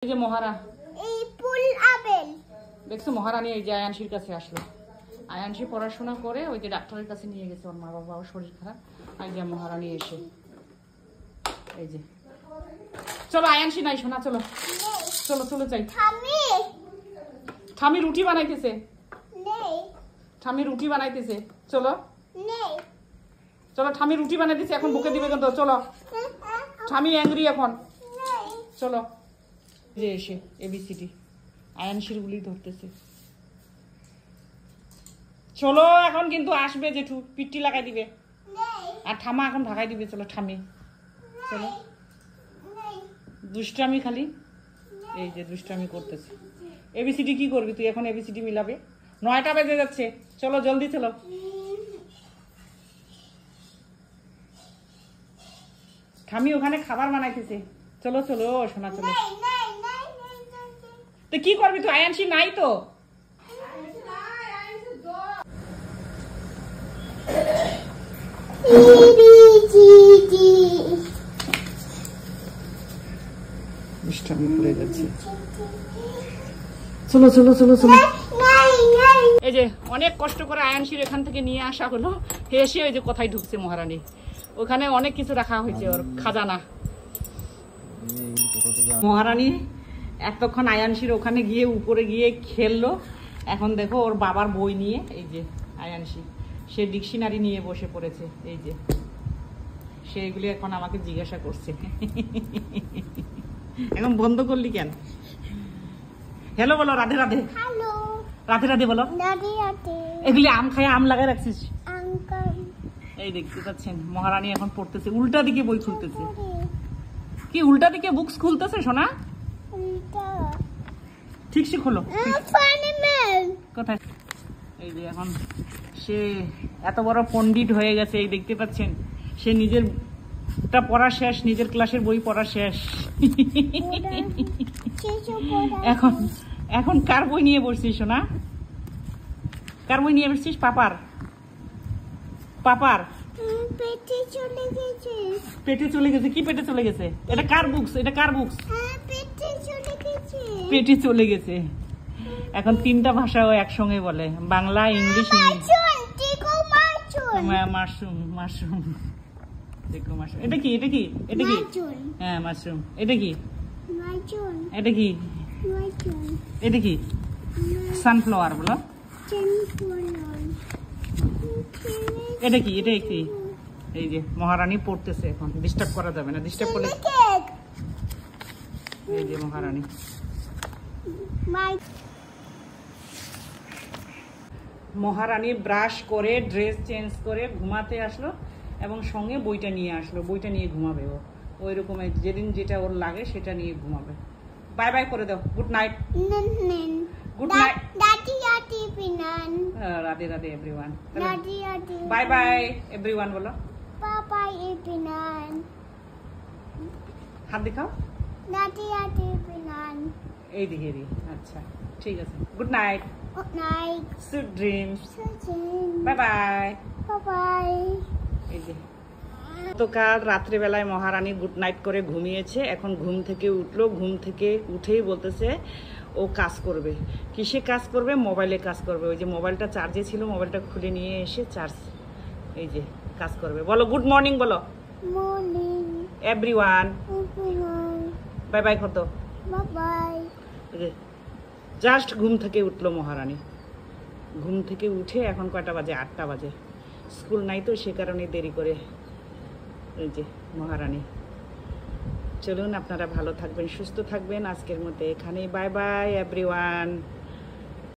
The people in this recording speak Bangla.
এই যে মহারা এই ফুল আপেল দেখছো মহারানী এই যে আয়ানশির কাছে আসলো। আয়ানশি পড়াশোনা করে ওই যে ডাক্তারের কাছে নিয়ে গেছে, ওর মা বাবাও শরীর খারাপ। এই যে মহারানী এসে এই যে চলো আয়ানশি নাই শোনা, চলো চলো চলো যাই। ঠামি রুটি বানাইতেছে, ঠামি রুটি বানাইতেছে, চলো চলো ঠামি রুটি বানাইতেছে, এখন বুকে দিবে কিন্তু, চলো ঠামি অ্যাংরি এখন, চলো। যে এসে এবিসিডি আয়ানশির গুলি ধরতেছে, চলো এখন কিন্তু আসবে জেঠু, পিট্টি লাগাই দিবে আর ঠামা এখন ভাগাই দিবে। চলো ঠামি চলো, দুষ্টামি খালি এই যে দুষ্টামি করতেছে। এবিসিডি কি করবি তুই এখন? এবিসিডি মিলাবে, 9টা বেজে যাচ্ছে, চলো জলদি চলো। ঠামি ওখানে খাবার বানাইতেছে, চলো চলো শোনা চলো। তো কি করবি তুই? আয়ানশি নাই তো। চলো চলো চলো চলো। এই যে অনেক কষ্ট করে আয়ানশির এখান থেকে নিয়ে আসা হলো, এসে ওই যে কোথায় ঢুকছে মহারানী, ওখানে অনেক কিছু রাখা হয়েছে ওর খাজানা। মহারানী এতক্ষণ আয়ানশির ওখানে গিয়ে উপরে গিয়ে খেললো, এখন দেখো ওর বাবার বই নিয়ে এই যে আয়ানশি সে ডিকশনারি নিয়ে বসে পড়েছে। এই যে সেগুলি এখন আমাকে জিজ্ঞাসা করছে। এখন বন্ধ করলি কেন? হ্যালো বলো, রাধে রাধে। রাধে রাধে বলো। এগুলি আম খায় আম লাগাই রাখছিস। এই দেখতে পাচ্ছেন মহারানী এখন পড়তেছে, উল্টা দিকে বই খুলতেছে। কি উল্টা দিকে বুকস খুলতেছে সোনা? ঠিক সে খোলো কোথায়। এই যে এখন সে এত বড় পণ্ডিত হয়ে গেছে, এই দেখতে পাচ্ছেন সে নিজের পড়া শেষ, নিজের ক্লাসের বই পড়া শেষ। এখন এখন কার বই নিয়ে বসছিস সোনা? কার বই নিয়ে বসছিস? পাপার? পাপার পেটে চলে গেছে। পেটে চলে গেছে? কি পেটে চলে গেছে? এটা কার বুকস? এটা কার বুকস? পেটে চলে গেছে। এখন 3টা ভাষাও একসঙ্গে বলে, বাংলা, ইংলিশ, মাশরুম। মাশরুম দেখো মাশরুম। এটা কি? এটা কি? এটা কি? হ্যাঁ মাশরুম। এটা কি? এটা কি? এটা কি? সানফ্লাওয়ার বলো। এটা কি? এটা কি? এই যে মহারানী পড়তেছে, এখন ডিস্টার্ব করা যাবে না, ডিস্টার্ব করলে। এই যে মহারানী মহারানী ব্রাশ করে ড্রেস চেঞ্জ করে ঘুমাতে আসলো এবং সঙ্গে বইটা নিয়ে আসলো, বইটা নিয়ে ঘুমাবে ও। ওই রকম যেদিন যেটা ওর লাগে সেটা নিয়ে ঘুমাবে। বাই বাই করে দাও, good night. Good night Radhe Radhe everyone. Bye bye everyone বলো। হাত দেখাও এই দিকে। আচ্ছা ঠিক আছে, good night. Sweet dreams. Bye bye. এই যে গতকাল রাত্রেবেলায় মহারানী গুড নাইট করে ঘুমিয়েছে, এখন ঘুম থেকে উঠলো, ঘুম থেকে উঠেই বলতেছে ও কাজ করবে। কিসে কাজ করবে? মোবাইলে কাজ করবে। ওই যে মোবাইলটা চার্জে ছিল, মোবাইলটা খুলে নিয়ে এসে চার্জ, এই যে কাজ করবে। বলো গুড মর্নিং বলো। Morning everyone. বাই বাই কত। বাই। জাস্ট ঘুম থেকে উঠলো মহারানী, ঘুম থেকে উঠে এখন কয়টা বাজে? 8টা বাজে। স্কুল নাই তো সে কারণে দেরি করে। এই যে মহারানী। চলুন আপনারা ভালো থাকবেন, সুস্থ থাকবেন। আজকের মতো এখানেই, বাই বাই এভরিওয়ান।